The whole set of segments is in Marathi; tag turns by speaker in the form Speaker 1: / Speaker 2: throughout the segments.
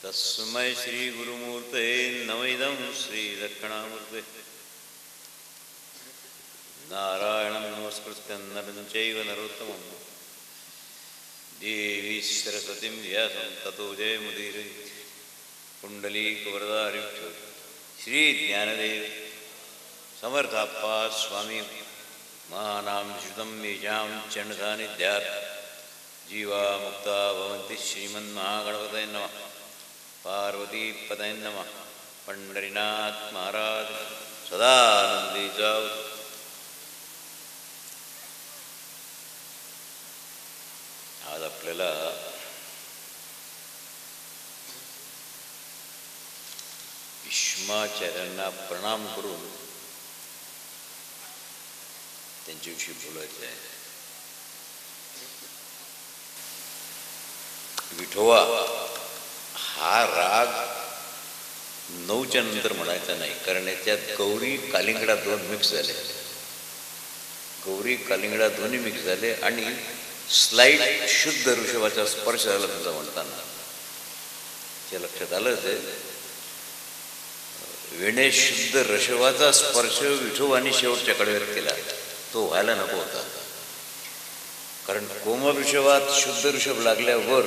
Speaker 1: तस्मै श्री गुरुमूर्ते नमः श्री दक्षिणामूर्ते नारायणं नमस्कृत्य नरं चैव नरोत्तमं देवी सरस्वतीं व्यासं ततो जयमुदीरयेत् कुण्डलीकवरदारिभ्यो श्री ज्ञानदेव समर्थाप्पा स्वामी महानां श्रुतं येषां चण्डसान्निध्यात् जीवा मुक्ता भवन्ति श्रीमन्महागणपतये नमः पार्वतीपतये नमः पंढरीनाथ महाराज सदानंदी जाऊ. आज आपल्याला भीष्माचार्यांना प्रणाम करून त्यांच्याविषयी बोलायचं आहे. विठोबा हा राग 9च्या नंतर म्हणायचा नाही, कारण याच्यात गौरी कालिंगडा दोन मिक्स झाले. गौरी कालिंगडा दोन्ही मिक्स झाले आणि स्लाईड शुद्ध ऋषभाचा स्पर्श झाला तुमचा म्हणताना. ते लक्षात आलं ते वेणे शुद्ध ऋषभाचा स्पर्श विठोबाने शेवटच्या कडेवर केला, तो व्हायला नको होता. कारण कोमल ऋषभात शुद्ध ऋषभ लागल्यावर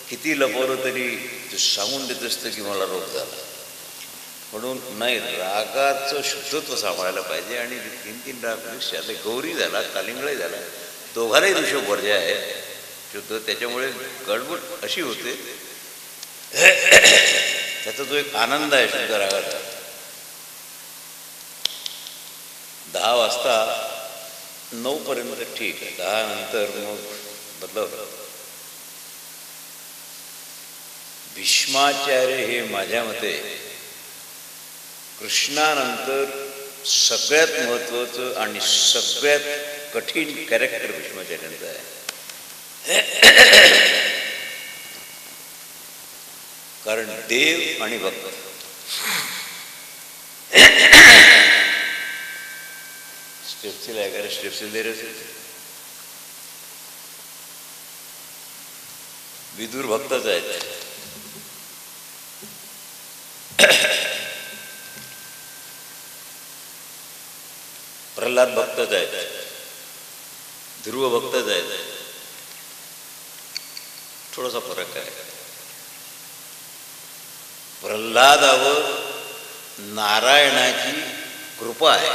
Speaker 1: किती लपवलं तरी ते सांगून देत असतं की मला रोग झाला. म्हणून नाही, रागाचं शुद्धत्व सांभाळायला पाहिजे. आणि 3 राग मिक्स झाले, गौरी झाला कालिंगडाही झाला, दोघांनाही ऋषभ वर्ज्य आहे शुद्ध. त्याच्यामुळे गडबड अशी होते, त्याचा जो एक आनंद आहे शुद्ध रागाचा. 10 वाजता 9 पर्यंत ठीक आहे, 10 नंतर मग बदलावलं. भीष्माचार्य हे माझ्या मते कृष्णानंतर सगळ्यात महत्त्वाचं आणि सगळ्यात कठीण कॅरेक्टर भीष्माचार्यांचं आहे. कारण देव आणि भक्त स्टेप्सिल आहे का? स्टेप्सिल दे रहे विदुर भक्तच आहेत. प्रल्हाद भक्तच आहेत, ध्रुव भक्तच आहेत. थोडासा फरक आहे. प्रल्हादावर नारायणाची कृपा आहे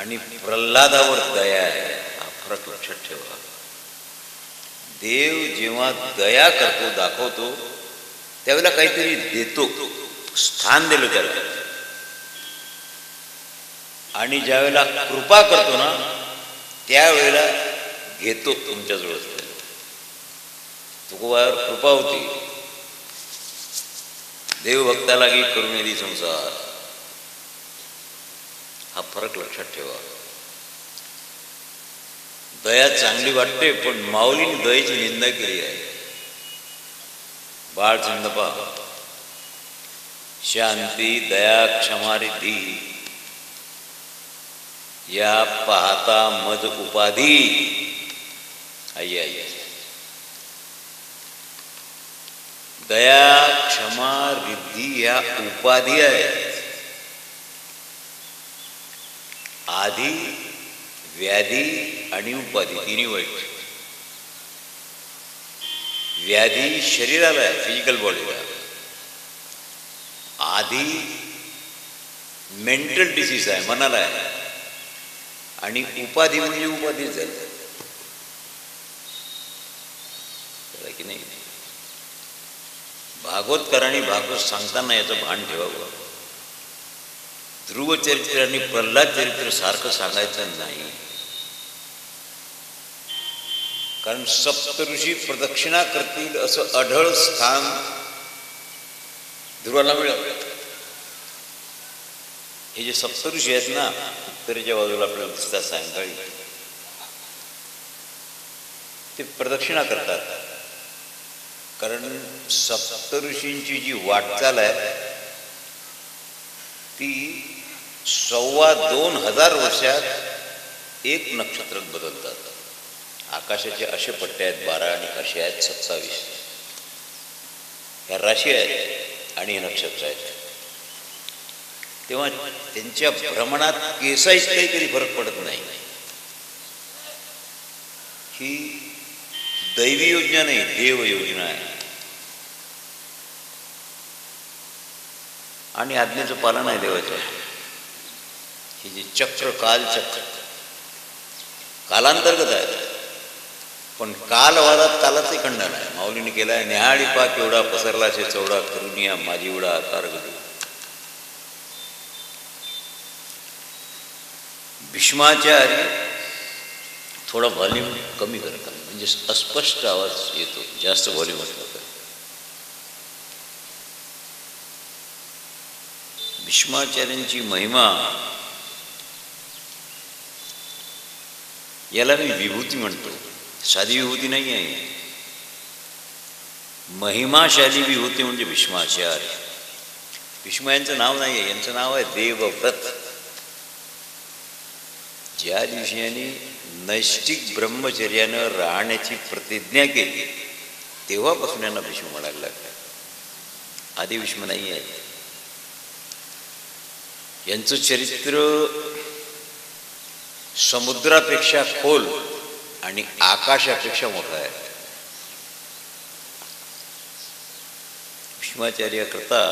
Speaker 1: आणि प्रल्हादावर दया आहे. हा फरक लक्षात ठेवा. देव जेव्हा दया करतो, दाखवतो, त्यावेळेला काहीतरी देतो, स्थान दिलं त्याला. आणि ज्यावेळेला कृपा करतो ना, त्यावेळेला घेतो तुमच्याजवळ. तुकोबावर कृपा होती, देवभक्ताला की करून येईल संसार. हा फरक लक्षात ठेवा. दया चांगली वाटते, पण माऊलीने दयेची निंदा केली आहे. बाळ छंद पहा. शांती दया क्षमा रिद्धी या पाहता मज उपाधी. आई दया क्षमा रिद्धी या उपाधी आहेत. आधी व्याधी आणि उपाधी तिन्ही वाईट. व्याधी शरीराला आहे, फिजिकल बॉडीला. आधी मेंटल डिसीज आहे, मनाला आहे. आणि उपाधी म्हणजे उपाधी झाली की नाही. भागवतकरांनी भागवत सांगताना याचं भान ठेवावं. ध्रुव चरित्र आणि प्रल्हाद चरित्र सारखं सांगायचं नाही. कारण सप्तऋषी प्रदक्षिणा करतील असं अढळ स्थान ध्रुवाला मिळालं. हे जे सप्तऋषी आहेत ना, उत्तरेच्या बाजूला आपल्याला दिसतात सायंकाळी, ते प्रदक्षिणा करतात. कारण सप्तऋषींची जी वाटचाल आहे ती 2,25,000 वर्षात एक नक्षत्रात बदलतात. आकाशाचे असे पट्टे आहेत 12 आणि असे आहेत 27. ह्या राशी आहेत आणि हे नक्षत्र आहेत, तेव्हा त्यांच्या भ्रमणात केसाईच काही फरक पडत नाही. ही दैवी योजना नाही, देव योजना आहे. आणि आज्ञेचं पालन आहे देवाचं. ही जी चक्र, कालचक्र कालांतर्गत आहे, पण कालवादात कालाचे खंडन आहे. माऊलीने केला आहे, न्याहाळी पा केवढा पसरलाचे चौडा, करुनिया माझी एवढा आकार गजू. भीष्माचार्य थोडा व्हॉल्यूम कमी करतात, म्हणजे अस्पष्ट आवाज येतो, जास्त व्हॉल्यूम असला तर. भीष्माचार्यांची महिमा याला मी विभूती म्हणतो. साधी विभूती नाही आहे, महिमाशाली विभूती म्हणजे भीष्माचार्य. भीष्म यांचं नाव नाही आहे, यांचं नाव आहे देवव्रत. ज्या दिवशी यांनी नैष्टिक ब्रह्मचर्यानं राहण्याची प्रतिज्ञा केली तेव्हापासून यांना भीष्म म्हणायला लागलं. आधी भीष्म नाही आहे. यांचं चरित्र समुद्रापेक्षा खोल आणि आकाशापेक्षा मोठं आहे. भीष्माचार्य करता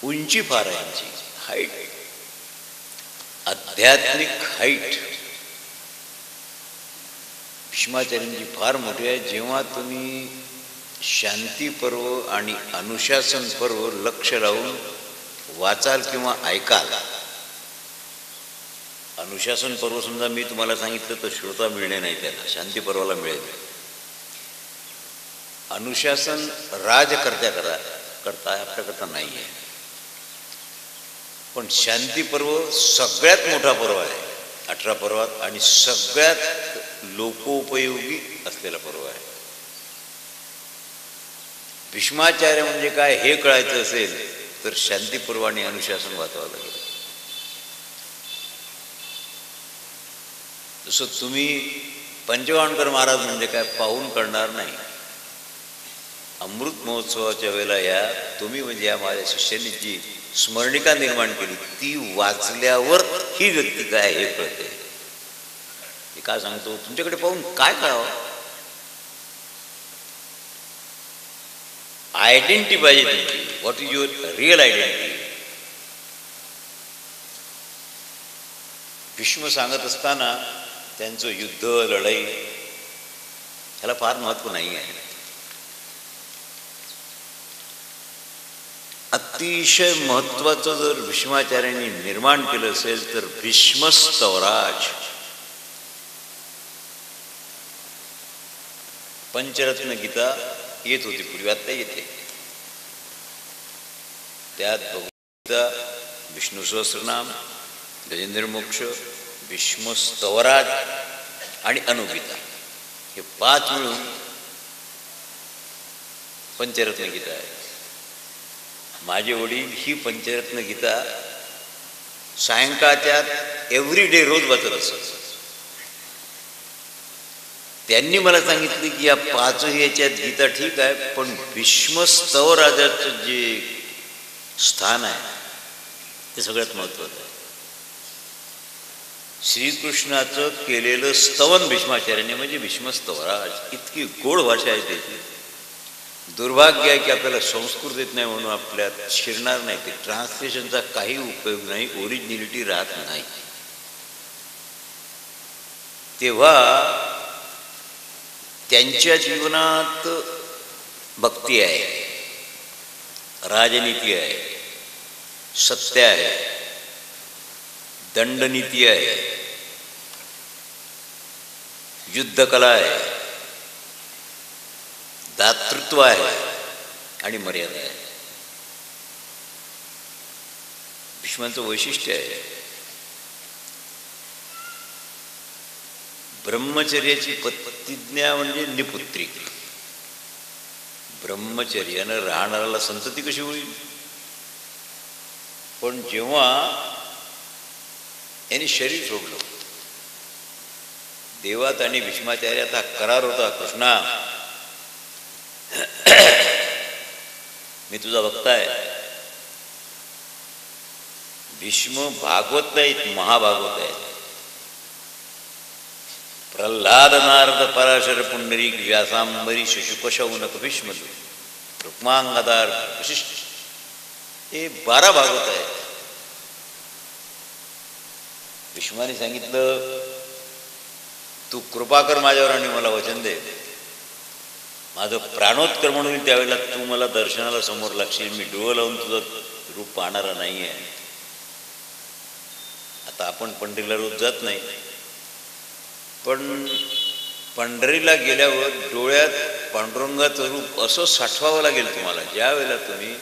Speaker 1: उंची फार आहे, यांची हाईट, आध्यात्मिक हाईट भीष्माचार्यांची फार मोठी आहे. जेव्हा तुम्ही शांती पर्व आणि अनुशासन पर्व लक्ष लावून वाचाल किंवा ऐकाल, अनुशासन पर्व समजा मी तुम्हाला सांगितलं तर श्रोता मिळणे नाही, त्याला शांती पर्वाला मिळेल. अनुशासन राजकर्त्या करता आपल्याकरता नाही आहे, पण शांती पर्व सगळ्यात मोठा पर्व आहे 18 पर्वात आणि सगळ्यात लोकोपयोगी असलेला पर्व आहे. भीष्माचार्य म्हणजे काय हे कळायचं असेल तर शांती पर्व आणि अनुशासन वाचावं लागेल. जसं तुम्ही पंचवाणकर महाराज म्हणजे काय पाहून कळणार नाही. अमृत महोत्सवाच्या वेळेला या तुम्ही म्हणजे या माझ्या शिष्यांनी जी स्मरणिका निर्माण केली ती वाचल्यावर ही व्यक्ती काय हे कळते. मी काय सांगतो, तुमच्याकडे पाहून काय कळावं? आयडेंटिटी पाहिजे तुमची. What is your real identity? Bhishma सांगत असताना त्यांचं युद्ध, लढाई ह्याला फार महत्व नाही आहे. अतिशय महत्वाचं जर भीष्माचार्यांनी निर्माण केलं असेल तर भीष्मस्तवराज. पंचरत्न गीता येत होती पूर्वी, आता येते. त्यात भगवद्गीता, विष्णू सहस्रनाम, गजेंद्र मोक्ष, भीष्मस्तवराज आणि अनुगीता हे 5 मिळून पंचरत्न गीता आहे. माझे वडील ही पंचरत्न गीता सायंकाळच्या एव्हरी डे रोज वाचत असत. त्यांनी मला सांगितले की या 5 याच्यात गीता ठीक आहे, पण भीष्मस्तवराजाचं जे स्थान आहे ते सगळ्यात महत्त्वाचं आहे. श्रीकृष्णाचं केलेलं स्तवन भीष्माचार्याने म्हणजे भीष्मस्तवराज. इतकी गोड भाषा आहे त्याची. दुर्भाग्य आहे की आपल्याला संस्कृत येत नाही म्हणून आपल्यात शिरणार नाही. ते ट्रान्सलेशनचा काही उपयोग नाही, ओरिजिनॅलिटी राहत नाही. तेव्हा त्यांच्या जीवनात भक्ती आहे, राजनीती आहे, सत्य आहे, दंडनीती आहे, युद्धकला आहे, दातृत्व आहे आणि मर्यादा आहे. भीष्मांचं वैशिष्ट्य आहे ब्रह्मचर्याची प्रतिज्ञा म्हणजे निपुत्रिक. ब्रह्मचर्यानं राहणाऱ्याला संतती कशी होईल? पण जेव्हा यांनी शरीर सोडलं, देवात आणि भीष्माचार्यात हा करार होता, कृष्णा मी तुझा भक्त आहे. भीष्म भागवत नाहीत, महाभागवत आहेत. प्रल्हाद नारद पराशर पुंडरीक व्यासांबरी शुशुकशौनक भीष्म रुक्मांगदार वशिष्ठ, हे 12 भागवत आहेत. भीष्माने सांगितलं, तू कृपा कर माझ्यावर आणि मला वचन दे, माझं प्राणोत्क्रमण होईल त्यावेळेला तू मला दर्शनाला समोर लागशील, मी डोळं लावून तुझं रूप पाहणारा नाही आहे. आता आपण पंढरीला रोज जात नाही, पण पंढरीला गेल्यावर डोळ्यात पांडुरंगाचं रूप असं साठवावं लागेल तुम्हाला. ज्या वेळेला तुम्ही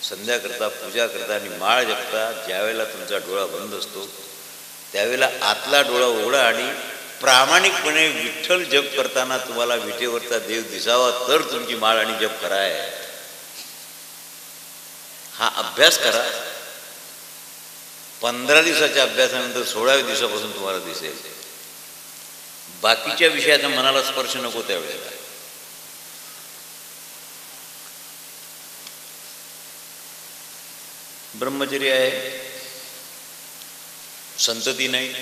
Speaker 1: संध्या करता, पूजा करता आणि माळ जपता, ज्यावेळेला तुमचा डोळा बंद असतो त्यावेळेला आतला डोळा उघडा आणि प्रामाणिकपणे विठ्ठल जप करताना तुम्हाला विटेवरचा देव दिसावा, तर तुमची माळ आणि जप कराय. हा अभ्यास करा. 15 दिवसाच्या अभ्यासानंतर 16व्या दिवसापासून तुम्हाला दिसेल. बाकीच्या विषयाचा मनाला स्पर्श नको त्यावेळेला. ब्रह्मचर्य आहे, संतती नाही.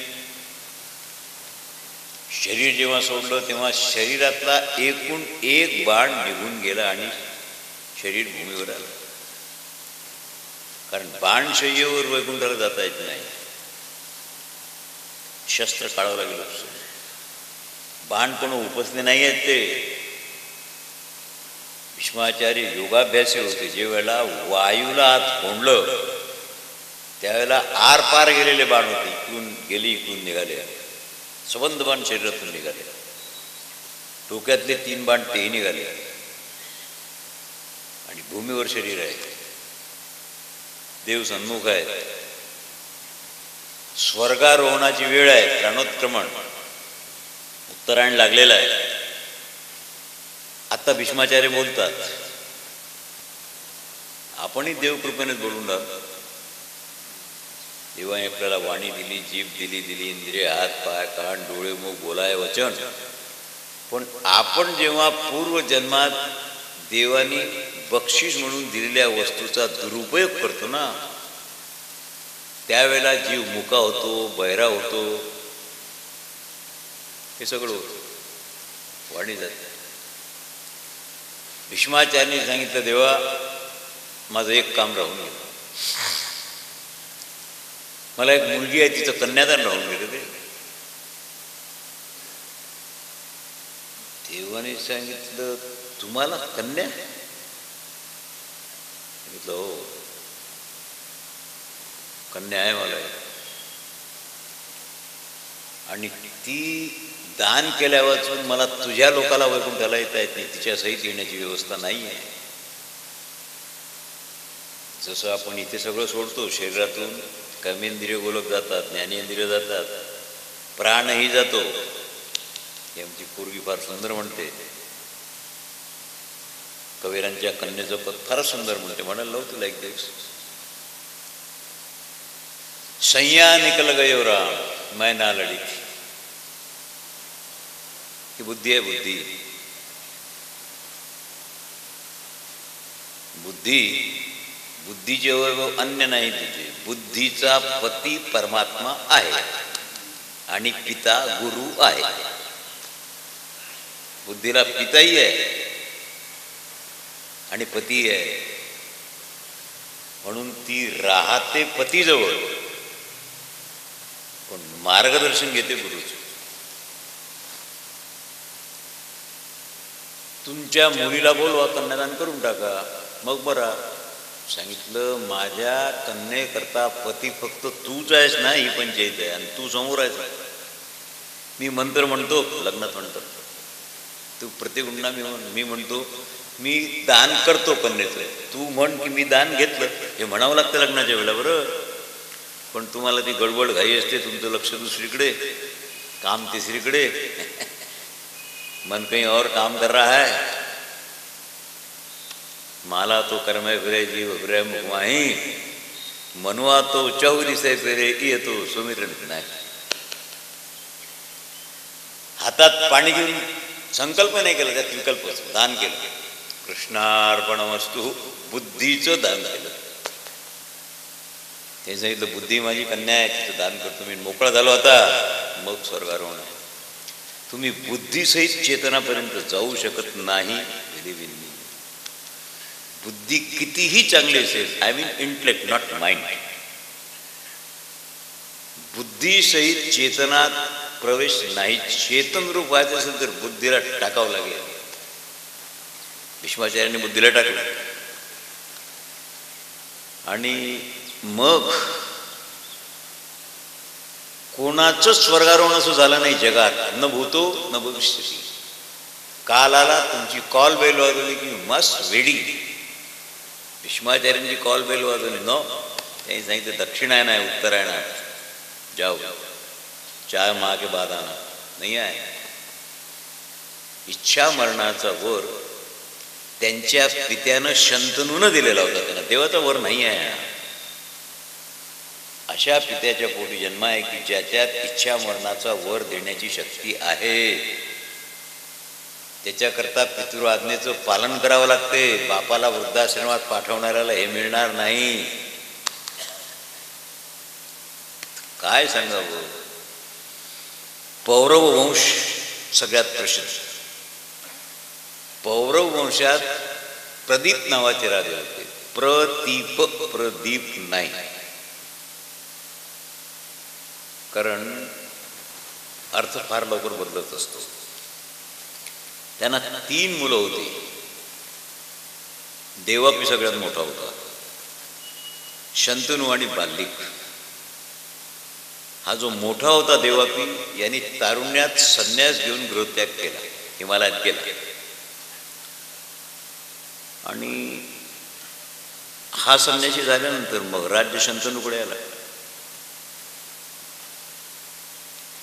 Speaker 1: शरीर जेव्हा सोडलं तेव्हा शरीरातला एकूण एक बाण निघून गेला आणि शरीर भूमीवर आलं. कारण बाणशय्येवर वैकुंठाला जाता येत नाही, शस्त्र काढावं लागेल. बाण कोण उपसले नाही आहेत ते. भीष्माचार्य योगाभ्यासी होते. जे वेळेला वायूला हात फोडलं त्यावेळेला आर पार गेलेले बाण होते. इकडून गेले, इकडून निघाले, सबंध बाण शरीरातून निघाले. डोक्यातले 3 बाण तेही निघाले आणि भूमीवर शरीर आहे. देव सन्मुख आहे. स्वर्गारोहणाची वेळ आहे, प्राणोत्क्रमण, उत्तरायण लागलेला आहे. आता भीष्माचार्य बोलतात, आपणही देवकृपेनेच बोलून राहतो. देवाने आपल्याला वाणी दिली, जीभ दिली, इंद्रिय, हात, पाय, कान, डोळे, मुख, बोलाय, वचन. पण आपण जेव्हा पूर्वजन्मात देवानी बक्षीस म्हणून दिलेल्या वस्तूचा दुरुपयोग करतो ना, त्यावेळेला जीव मुका होतो, बहिरा होतो, हे सगळं होतं, वाणी जाते. भीष्माचार्यांनी सांगितलं, देवा माझं एक काम राहून गेलं. मला एक मुलगी आहे, तिचं कन्यादान राहून गेलं. ते देवाने सांगितलं, तुम्हाला कन्या? सांगितलं, हो कन्या आहे मला, आणि ती दान केल्यावर मला तुझ्या लोकाला वैकुंठाला येता येत नाही, तिच्या सहित येण्याची व्यवस्था नाही आहे. जसं आपण इथे सगळं सोडतो, शरीरातून कर्मेंद्रिय गोलक जातात, ज्ञानेंद्रिय जातात, प्राणही जातो. ही आमची पोरगी फार सुंदर म्हणते. कबीरांच्या कन्येचं पद फारच सुंदर म्हणते. म्हणायला लावतो तुला एक दिवस. सैया निकल गयो राम मैं ना लड़ी थी. ही बुद्धी आहे. बुद्धीचे वैभव अन्य नाही तुझे. बुद्धीचा पती परमात्मा आहे आणि पिता गुरु आहे. बुद्धीला पिताही आहे आणि पती आहे, म्हणून ती राहते पतीजवळ, पण मार्गदर्शन घेते गुरुचं. तुमच्या मुलीला बोलवा, कन्यादान करून टाका, मग बरा. सांगितलं, माझ्या कन्येकरता पती फक्त तूच आहेस ना, ही पंचायत आहे, आणि तू समोर आहेस. मी मंत्र म्हणतो, लग्नात म्हणतो, तू प्रतिगुणना मी म्हणतो, मी दान करतो कन्येचं, तू म्हण की मी दान घेतलं. हे म्हणावं लागतं लग्नाच्या वेळेला, बरं. पण तुम्हाला ती गडबड घाई असते, तुमचं लक्ष दुसरीकडे, काम तिसरीकडे, मन कहीं और काम कर रहा है. माला तो कर्मे फिरे जीव फिरे मुखमाही, मनवा तो चौरी से फिरे ये तो सुमिरन नाही. हातात पाणी घेऊन संकल्प नाही केला, त्यात विकल्प दान केलं. कृष्णार्पणमस्तु बुद्धीचं दान केलं. ते सांगितलं बुद्धी माझी कन्या आहे, तिचं दान करतो मी, मोकळा झालो आता, मग स्वर्गारोहण आहे. तुम्ही बुद्धीसहित चेतनापर्यंत जाऊ शकत नाही. बुद्धी कितीही चांगली असेल, I mean intellect not mind, बुद्धीसहित चेतनात प्रवेश नाही. चेतन रूप व्हायचं असेल तर बुद्धीला टाकावं लागेल. भीष्माचार्यांनी बुद्धीला टाकलं आणि मग कोणाचं स्वर्गारोहण असं झालं नाही जगात, न भूतो न भविष्यती. काल आला, तुमची कॉल बेल वाजवली की मस्त वेडी. भीष्माचार्यांची कॉल बेल वाजवली न, त्यांनी सांगितलं दक्षिणायन आहे, उत्तरायण आहे, जाओ, 4 माह के बाद आना. नाही आहे. इच्छा मरणाचा वर त्यांच्या पित्यानं शंतनूनं दिलेला होता त्यांना. देवाचा वर नाही आहे. अशा पित्याच्या पोटी जन्म आहे की ज्याच्यात इच्छा मरणाचा वर देण्याची शक्ती आहे. त्याच्याकरता पितृआज्ञेचं पालन करावं लागते. बापाला वृद्धाश्रमात पाठवणाऱ्याला हे मिळणार नाही. काय सांगावं. पौरव वंश सगळ्यात प्रसिद्ध. पौरव वंशात प्रदीप नावाचे राजे होते. प्रदीप, प्रदीप नाही, कारण अर्थ फार लवकर बदलत असतो. त्यांना 3 मुलं होती. देवापी सगळ्यात मोठा होता, शंतनू आणि बाल्लिक. हा जो मोठा होता देवापी, यांनी तारुण्यात संन्यास घेऊन गृहत्याग केला, हिमालयात गेला. आणि हा संन्यासी झाल्यानंतर मग राज्य शंतनूकडे आला.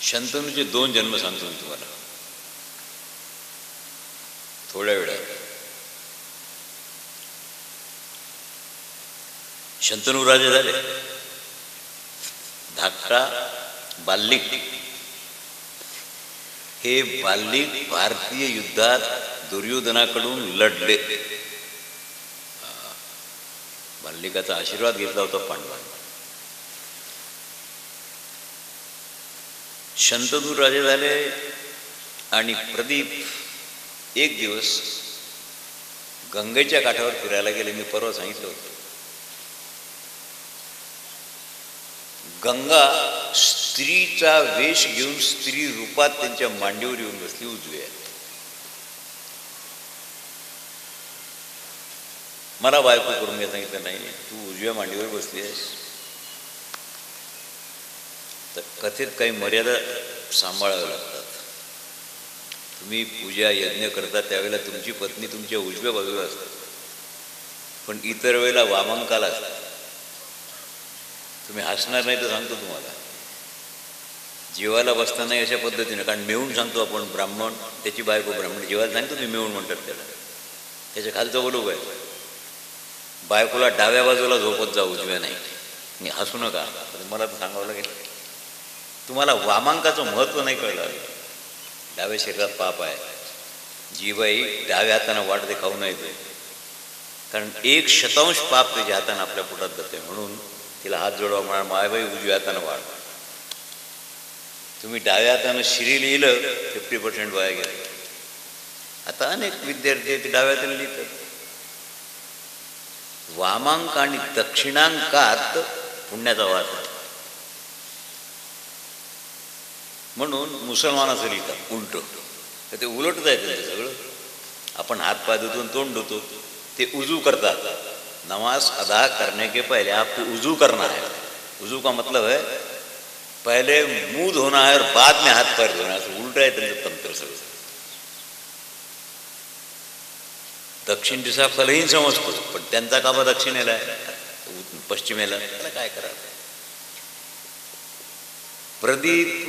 Speaker 1: शंतनूचे 2 जन्म सांगतो मी तुम्हाला थोड्या वेळात. शंतनू राजे झाले. धाकटा बाल्लिक, हे बाल्लिक भारतीय युद्धात दुर्योधनाकडून लढले. बाल्लिकाचा आशीर्वाद घेतला होता पांडवांनी. शंतनू राजे झाले आणि प्रदीप एक दिवस गंगेच्या काठावर फिरायला गेले. मी परवा सांगितलं होतं, गंगा स्त्रीचा वेश घेऊन स्त्री रूपात त्यांच्या मांडीवर येऊन बसली उजव्या. मला बायको करून घ्या सांगितलं, नाही तू उजव्या मांडीवर बसली आहेस. तर कथेत काही मर्यादा सांभाळाव्या लागतात. तुम्ही पूजा यज्ञ करता त्यावेळेला तुमची पत्नी तुमच्या उजव्या बाजूला असते, पण इतर वेळेला वामांकाला असते. तुम्ही हसणार नाही तर सांगतो तुम्हाला, जेवायला बसताना अशा पद्धतीने, कारण मिळून सांगतो आपण, ब्राह्मण त्याची बायको ब्राह्मण जेवायला सांगतो मी मिळून म्हणतात त्याला. त्याच्या खालचं बोलू आहे, बायकोला डाव्या बाजूला झोपत जा, उजव्या नाही. आणि हसू नका, मला तर सांगावं लागेल. तुम्हाला वामांकाचं महत्त्व नाही कळलं. डाव्या शरीरात पाप आहे. जी बाई डाव्या हातानं वाट खाऊ नये, कारण 1/100 पाप त्याच्या हातानं आपल्या पोटात जाते. म्हणून तिला हात जोडवा म्हणा, मायबाई उजव्या हातानं वाढ. तुम्ही डाव्या हातानं श्री लिहिलं 50% वाया गेलं. आता अनेक विद्यार्थी ते डाव्या हाताने लिहितात. वामांक आणि दक्षिणांकात पुण्याचा वास आहे. म्हणून मुसलमानाचं लिहितात उलट, तर ते उलटच आहे त्यांचं सगळं. आपण हात पाय धुतो, तोंड धुतो, ते उजू करतात. नमाज अदा करने के पहले आपको उजू करना है. उजू का मतलब है पहले मुंह धोना है और बाद में हाथ पैर धोना है. असं उलट आहे त्यांचं तंत्र सगळं. दक्षिण दिशा फलहीन समजतो, पण त्यांचा काबा दक्षिणेला आहे, पश्चिमेला. त्याला काय करावं. प्रदीप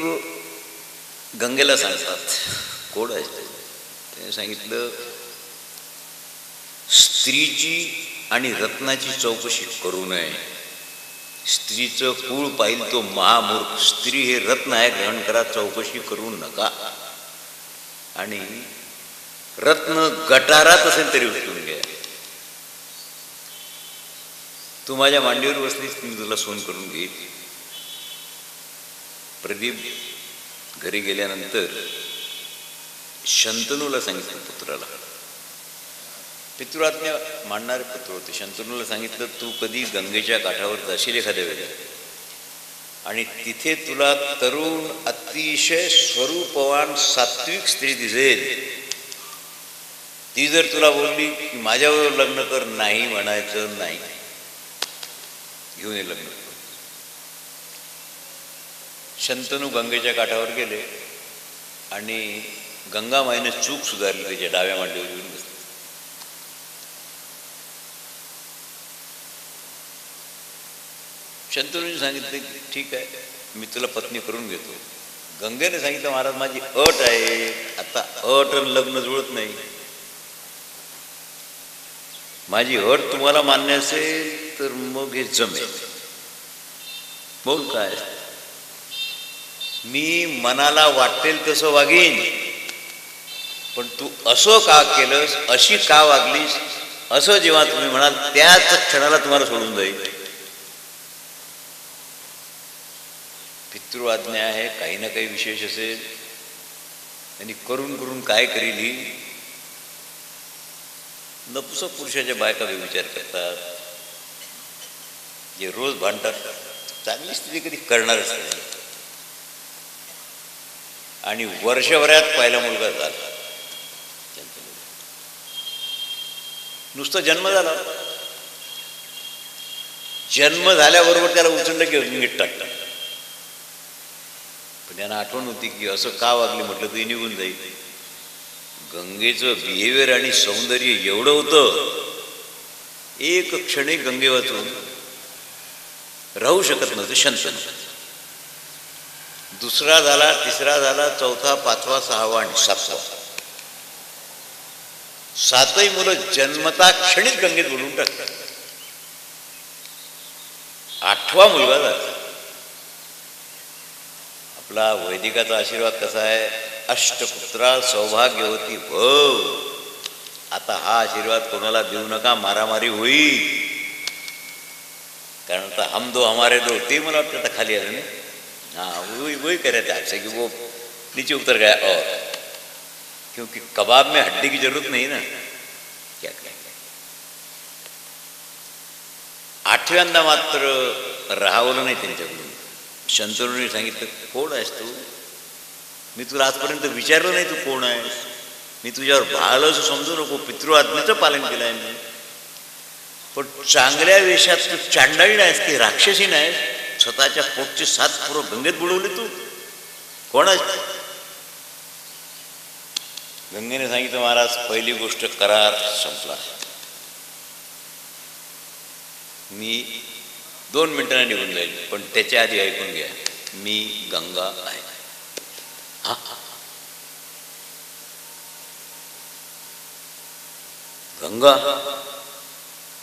Speaker 1: गंगेला सांगतात, कोड आहे त्याने सांगितलं, स्त्रीची आणि रत्नाची चौकशी करू नये. स्त्रीचं कुळ पाहिल तो महामूर्ख. स्त्री हे रत्न आहे, ग्रहण करा, चौकशी करू नका. आणि रत्न गटारात असेल तरी उचलून घ्या. तू माझ्या मांडीवर बसलीस, मी तुला सोन करून घेईन. प्रदीप घरी गेल्यानंतर शंतनूला सांगितलं, पुत्राला, पितृआज्ञा मांडणारे पुत्र होते, शंतनूला सांगितलं, तू कधी गंगेच्या काठावर जाशील एखाद्या वेळेला आणि तिथे तुला तरुण अतिशय स्वरूपवान सात्विक स्त्री दिसेल, ती जर तुला बोलली की माझ्याबरोबर लग्न कर, नाही म्हणायचं नाही, घेऊन ये लग्न. शंतनू गंगेच्या काठावर गेले आणि गंगामाईने चूक सुधारली, त्याच्या डाव्या मांडीवर येऊन बसली. शंतनूने सांगितलं की ठीक आहे, मी तुला पत्नी करून घेतो. गंगेने सांगितलं, महाराज माझी अट आहे, आता अट लग्न जुळत नाही, माझी अट तुम्हाला मान्य असेल तर मग हे जमेल. बोल काय, मी मनाला वाटेल तसं वागीन, पण तू असं का केलंस, अशी का वागलीस, असं जेव्हा तुम्ही म्हणाल त्याच क्षणाला तुम्हाला सोडून जाईल. पितृआज्ञा आहे, काही ना काही विशेष असेल, आणि करून करून काय करील ही. नपुसक पुरुषाच्या बायका विचार करतात, जे रोज भांडतात, चांगली स्थिती कधी करणारच नाही. आणि वर्षभरात पहिला मुलगा झाला, नुसतं जन्म झाला, जन्म झाल्याबरोबर त्याला उचललं की नीट टाकलं. पण त्यांना आठवण होती की असं का वागली, म्हटलं तरी निघून जाईल. गंगेचं बिहेवियर आणि सौंदर्य एवढं होतं, एक क्षणी गंगे वाचून राहू शकत नव्हते शंतनू. दुसरा झाला, तिसरा झाला, चौथा, पाचवा, सहावा आणि सातवा, सातही मुलं जन्मता क्षणीच गंगेत बुडून टाकतात. आठवा मुलगा झाला. आपला वैदिकाचा आशीर्वाद कसा आहे, अष्टपुत्रा सौभाग्यवती भव. आता हा आशीर्वाद कोणाला देऊ नका, मारामारी होईल. कारण आता हम दो हमारे दो, ते मला वाटतं आता खाली आलं नाही. हाँ वही कह रहे थे आपसे कि वो नीचे उतर गया, और क्योंकि कबाब में हड्डी की जरूरत नहीं ना. क्या क्या आठव्यांदा मात्र राहावलं नाही त्यांच्याकडून. शंतनूने सांगितलं, कोण आहेस तू, मी तुला आजपर्यंत विचारलं नाही तू कोण आहेस, मी तुझ्यावर भाळलं असं समजू नको, पितृआज्ञेचं पालन केलं आहे मी, पण चांगल्या वेशात तू चांडाळी नाहीस की राक्षसी नाहीस, स्वतःच्या पोटची 7 पोरं गंगेत बुडवली, तू कोण आहेस. गंगेने सांगितलं, महाराज पहिली गोष्ट करार संपला, मी 2 मिनिटांना निघून जाईल, पण त्याच्या आधी ऐकून घ्या, मी गंगा आहे. गंगा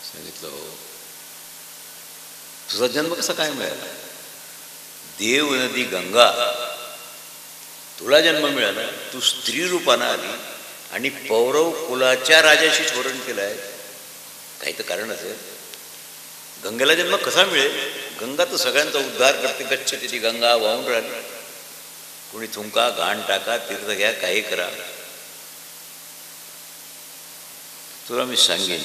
Speaker 1: सांगितलं, हो. तुझा जन्म कसा काय मिळाला, देव नदी गंगा, तुला जन्म मिळाला, तू स्त्री रूपानं आली आणि पौरव कुलाच्या राजाशी स्मरण केलं आहे, काही तर कारण असेल. गंगेला जन्म कसा मिळेल, गंगा तर सगळ्यांचा उद्धार करते, गच्छते ती गंगा, वाहून राहिली, कोणी थुंका, घाण टाका, तीर्थ घ्या, काही करा. तुला मी सांगेन,